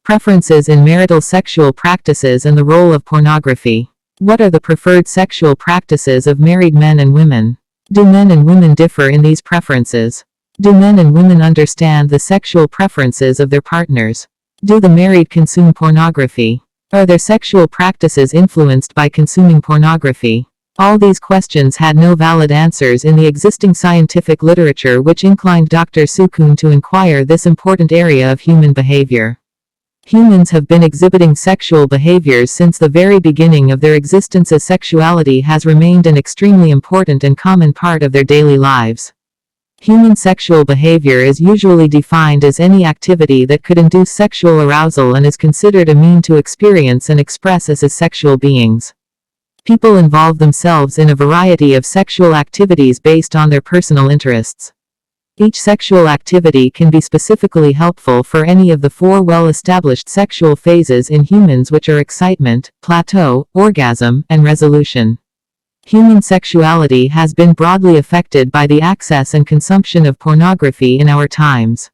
Preferences in marital sexual practices and the role of pornography. What are the preferred sexual practices of married men and women? Do men and women differ in these preferences? Do men and women understand the sexual preferences of their partners? Do the married consume pornography? Are their sexual practices influenced by consuming pornography? All these questions had no valid answers in the existing scientific literature, which inclined Dr. Sukoon to inquire this important area of human behavior. Humans have been exhibiting sexual behaviors since the very beginning of their existence, as sexuality has remained an extremely important and common part of their daily lives. Human sexual behavior is usually defined as any activity that could induce sexual arousal and is considered a mean to experience and express as sexual beings. People involve themselves in a variety of sexual activities based on their personal interests. Each sexual activity can be specifically helpful for any of the four well-established sexual phases in humans, which are excitement, plateau, orgasm, and resolution. Human sexuality has been broadly affected by the access and consumption of pornography in our times.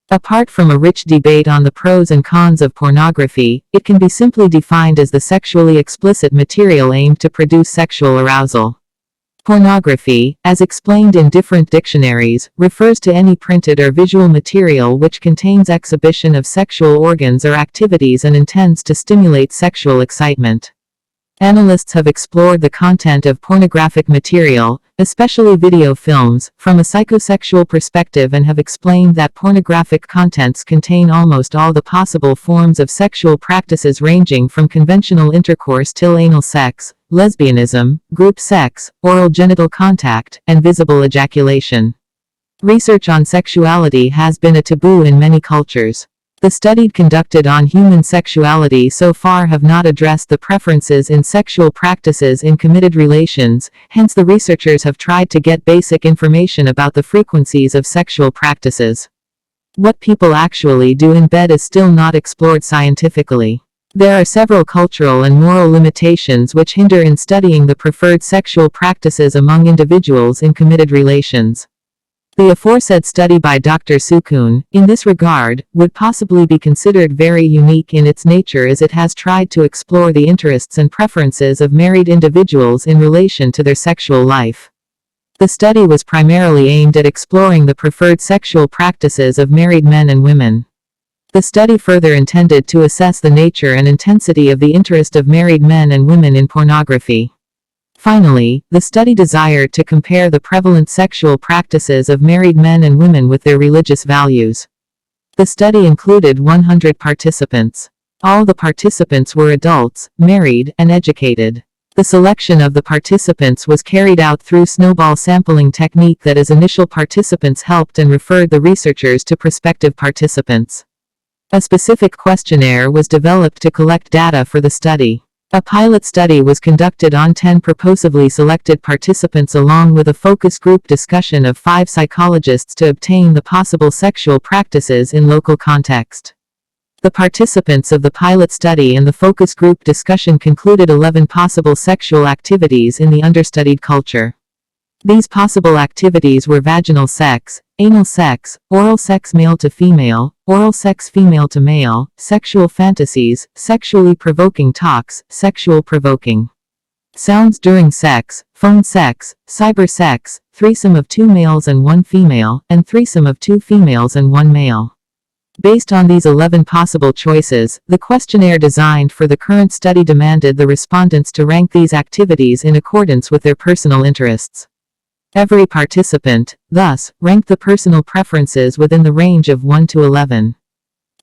Apart from a rich debate on the pros and cons of pornography, it can be simply defined as the sexually explicit material aimed to produce sexual arousal. Pornography, as explained in different dictionaries, refers to any printed or visual material which contains exhibition of sexual organs or activities and intends to stimulate sexual excitement. Analysts have explored the content of pornographic material, especially video films, from a psychosexual perspective and have explained that pornographic contents contain almost all the possible forms of sexual practices, ranging from conventional intercourse till anal sex, lesbianism, group sex, oral genital contact, and visible ejaculation. Research on sexuality has been a taboo in many cultures. The studies conducted on human sexuality so far have not addressed the preferences in sexual practices in committed relations, hence the researchers have tried to get basic information about the frequencies of sexual practices. What people actually do in bed is still not explored scientifically. There are several cultural and moral limitations which hinder in studying the preferred sexual practices among individuals in committed relations. The aforesaid study by Dr. Sukoon, in this regard, would possibly be considered very unique in its nature, as it has tried to explore the interests and preferences of married individuals in relation to their sexual life. The study was primarily aimed at exploring the preferred sexual practices of married men and women. The study further intended to assess the nature and intensity of the interest of married men and women in pornography. Finally, the study desired to compare the prevalent sexual practices of married men and women with their religious values. The study included 100 participants. All the participants were adults, married, and educated. The selection of the participants was carried out through snowball sampling technique, that as initial participants helped and referred the researchers to prospective participants. A specific questionnaire was developed to collect data for the study. A pilot study was conducted on 10 purposefully selected participants along with a focus group discussion of 5 psychologists to obtain the possible sexual practices in local context. The participants of the pilot study and the focus group discussion concluded 11 possible sexual activities in the understudied culture. These possible activities were vaginal sex, anal sex, oral sex male to female, oral sex female to male, sexual fantasies, sexually provoking talks, sexual provoking sounds during sex, phone sex, cyber sex, threesome of 2 males and 1 female, and threesome of 2 females and 1 male. Based on these 11 possible choices, the questionnaire designed for the current study demanded the respondents to rank these activities in accordance with their personal interests. Every participant, thus, ranked the personal preferences within the range of 1 to 11.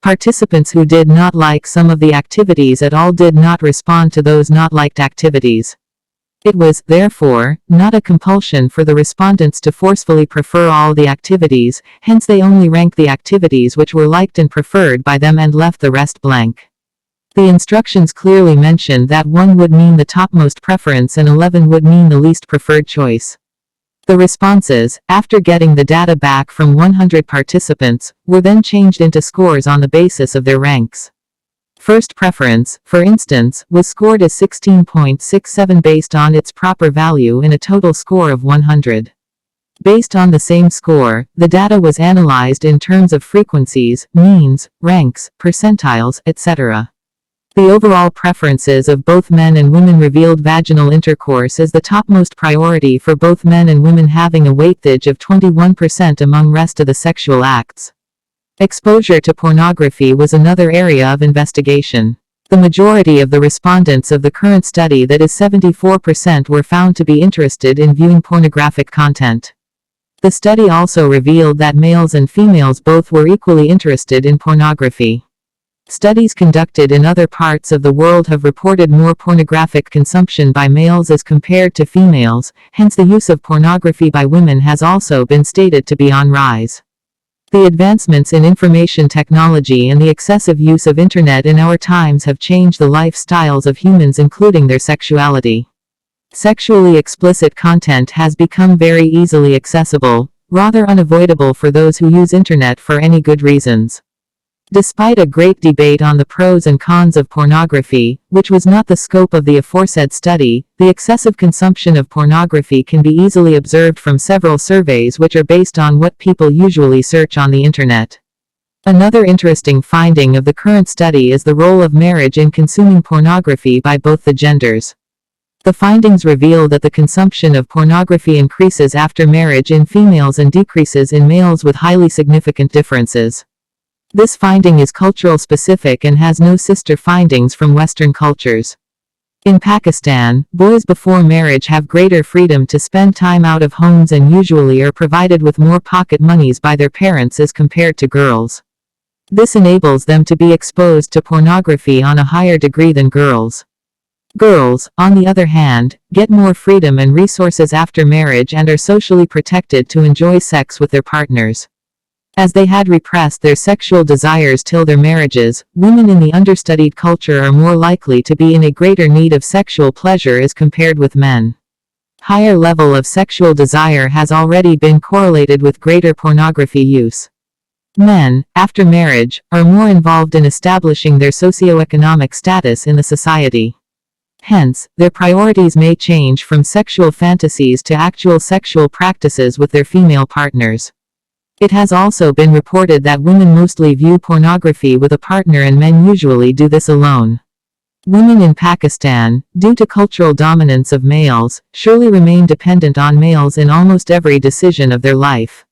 Participants who did not like some of the activities at all did not respond to those not liked activities. It was, therefore, not a compulsion for the respondents to forcefully prefer all the activities, hence they only ranked the activities which were liked and preferred by them and left the rest blank. The instructions clearly mentioned that 1 would mean the topmost preference and 11 would mean the least preferred choice. The responses, after getting the data back from 100 participants, were then changed into scores on the basis of their ranks. First preference, for instance, was scored as 16.67 based on its proper value in a total score of 100. Based on the same score, the data was analyzed in terms of frequencies, means, ranks, percentiles, etc. The overall preferences of both men and women revealed vaginal intercourse as the topmost priority for both men and women, having a weightage of 21% among rest of the sexual acts. Exposure to pornography was another area of investigation. The majority of the respondents of the current study, that is 74%, were found to be interested in viewing pornographic content. The study also revealed that males and females both were equally interested in pornography. Studies conducted in other parts of the world have reported more pornographic consumption by males as compared to females, hence the use of pornography by women has also been stated to be on rise. The advancements in information technology and the excessive use of internet in our times have changed the lifestyles of humans, including their sexuality. Sexually explicit content has become very easily accessible, rather unavoidable for those who use internet for any good reasons. Despite a great debate on the pros and cons of pornography, which was not the scope of the aforesaid study, the excessive consumption of pornography can be easily observed from several surveys which are based on what people usually search on the internet. Another interesting finding of the current study is the role of marriage in consuming pornography by both the genders. The findings reveal that the consumption of pornography increases after marriage in females and decreases in males, with highly significant differences. This finding is cultural specific and has no sister findings from Western cultures. In Pakistan, boys before marriage have greater freedom to spend time out of homes and usually are provided with more pocket monies by their parents as compared to girls. This enables them to be exposed to pornography on a higher degree than girls. Girls, on the other hand, get more freedom and resources after marriage and are socially protected to enjoy sex with their partners. As they had repressed their sexual desires till their marriages, women in the understudied culture are more likely to be in a greater need of sexual pleasure as compared with men. Higher level of sexual desire has already been correlated with greater pornography use. Men, after marriage, are more involved in establishing their socioeconomic status in the society. Hence, their priorities may change from sexual fantasies to actual sexual practices with their female partners. It has also been reported that women mostly view pornography with a partner and men usually do this alone. Women in Pakistan, due to cultural dominance of males, surely remain dependent on males in almost every decision of their life.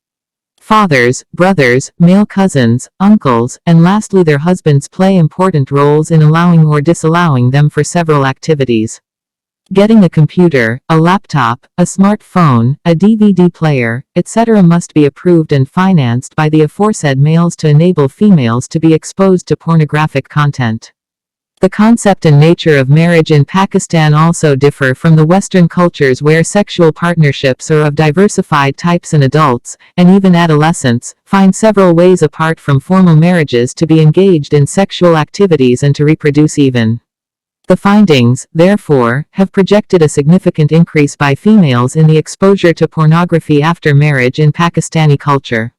Fathers, brothers, male cousins, uncles, and lastly their husbands play important roles in allowing or disallowing them for several activities. Getting a computer, a laptop, a smartphone, a DVD player, etc. must be approved and financed by the aforesaid males to enable females to be exposed to pornographic content. The concept and nature of marriage in Pakistan also differ from the Western cultures, where sexual partnerships are of diversified types and adults, and even adolescents, find several ways apart from formal marriages to be engaged in sexual activities and to reproduce even. The findings, therefore, have projected a significant increase by females in the exposure to pornography after marriage in Pakistani culture.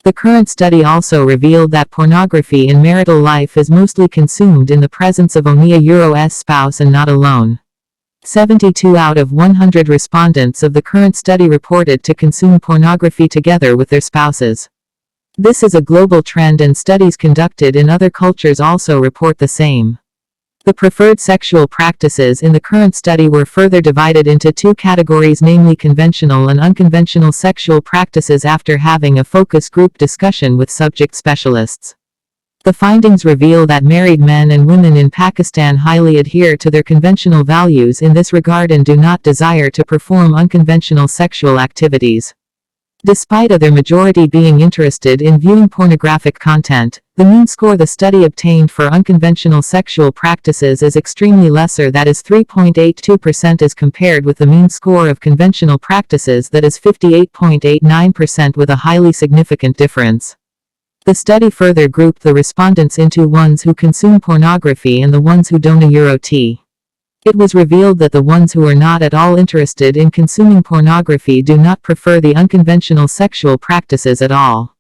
The current study also revealed that pornography in marital life is mostly consumed in the presence of only a spouse and not alone. 72 out of 100 respondents of the current study reported to consume pornography together with their spouses. This is a global trend, and studies conducted in other cultures also report the same. The preferred sexual practices in the current study were further divided into two categories, namely conventional and unconventional sexual practices, after having a focus group discussion with subject specialists. The findings reveal that married men and women in Pakistan highly adhere to their conventional values in this regard and do not desire to perform unconventional sexual activities. Despite their majority being interested in viewing pornographic content, the mean score the study obtained for unconventional sexual practices is extremely lesser, that is 3.82%, as compared with the mean score of conventional practices, that is 58.89%, with a highly significant difference. The study further grouped the respondents into ones who consume pornography and the ones who don't. It was revealed that the ones who are not at all interested in consuming pornography do not prefer the unconventional sexual practices at all.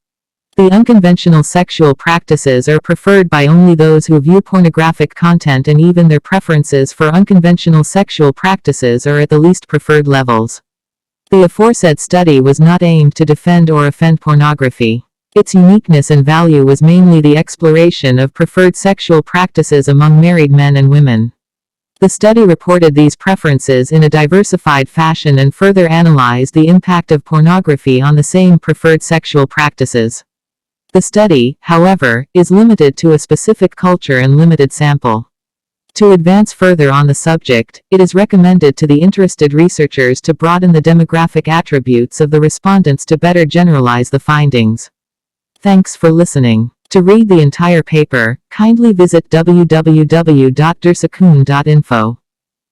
The unconventional sexual practices are preferred by only those who view pornographic content, and even their preferences for unconventional sexual practices are at the least preferred levels. The aforesaid study was not aimed to defend or offend pornography. Its uniqueness and value was mainly the exploration of preferred sexual practices among married men and women. The study reported these preferences in a diversified fashion and further analyzed the impact of pornography on the same preferred sexual practices. The study, however, is limited to a specific culture and limited sample. To advance further on the subject, it is recommended to the interested researchers to broaden the demographic attributes of the respondents to better generalize the findings. Thanks for listening. To read the entire paper, kindly visit www.dersakoon.info.